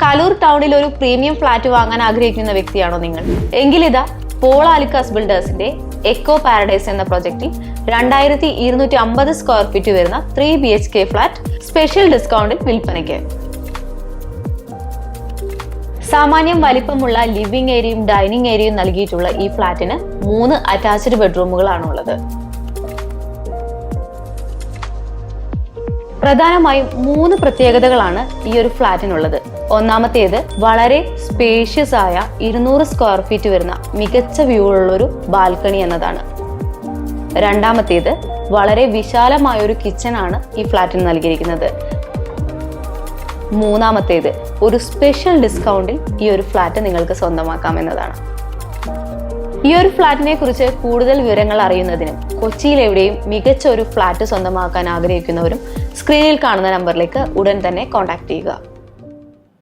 കലൂർ ടൗണിൽ ഒരു premium flat വാങ്ങാൻ ആഗ്രഹിക്കുന്ന വ്യക്തിയാണോ നിങ്ങൾ? എങ്കിലിതാ പോൾ ആലിക്കാസ് ബിൽഡേഴ്സിന്റെ എക്കോ പാരഡൈസ് എന്ന പ്രൊജക്റ്റിൽ 2250 സ്ക്വയർ ഫീറ്റ് വരുന്ന 3 BHK ഫ്ലാറ്റ് സ്പെഷ്യൽ ഡിസ്കൗണ്ടിൽ വിൽപ്പനയ്ക്ക്. സാമാന്യം വലിപ്പമുള്ള ലിവിംഗ് ഏരിയയും ഡൈനിങ് ഏരിയയും നൽകിയിട്ടുള്ള ഈ ഫ്ലാറ്റിന് 3 അറ്റാച്ച്ഡ് ബെഡ്റൂമുകളാണുള്ളത്. പ്രധാനമായും 3 പ്രത്യേകതകളാണ് ഈ ഒരു ഫ്ലാറ്റിനുള്ളത്. ഒന്നാമത്തേത് വളരെ സ്പേഷ്യസ് ആയ 200 സ്ക്വയർ ഫീറ്റ് വരുന്ന മികച്ച വ്യൂ ഉള്ളൊരു ബാൽക്കണി എന്നതാണ്. രണ്ടാമത്തേത് വളരെ വിശാലമായ ഒരു കിച്ചൺ ആണ് ഈ ഫ്ലാറ്റിന് നൽകിയിരിക്കുന്നത്. മൂന്നാമത്തേത് ഒരു സ്പെഷ്യൽ ഡിസ്കൗണ്ടിൽ ഈ ഒരു ഫ്ലാറ്റ് നിങ്ങൾക്ക് സ്വന്തമാക്കാം എന്നതാണ്. ഈ ഒരു ഫ്ലാറ്റിനെ കുറിച്ച് കൂടുതൽ വിവരങ്ങൾ അറിയുന്നതിനും കൊച്ചിയിൽ എവിടെയും മികച്ച ഒരു ഫ്ലാറ്റ് സ്വന്തമാക്കാൻ ആഗ്രഹിക്കുന്നവരും സ്ക്രീനിൽ കാണുന്ന നമ്പറിലേക്ക് ഉടൻ തന്നെ കോൺടാക്ട് ചെയ്യുക.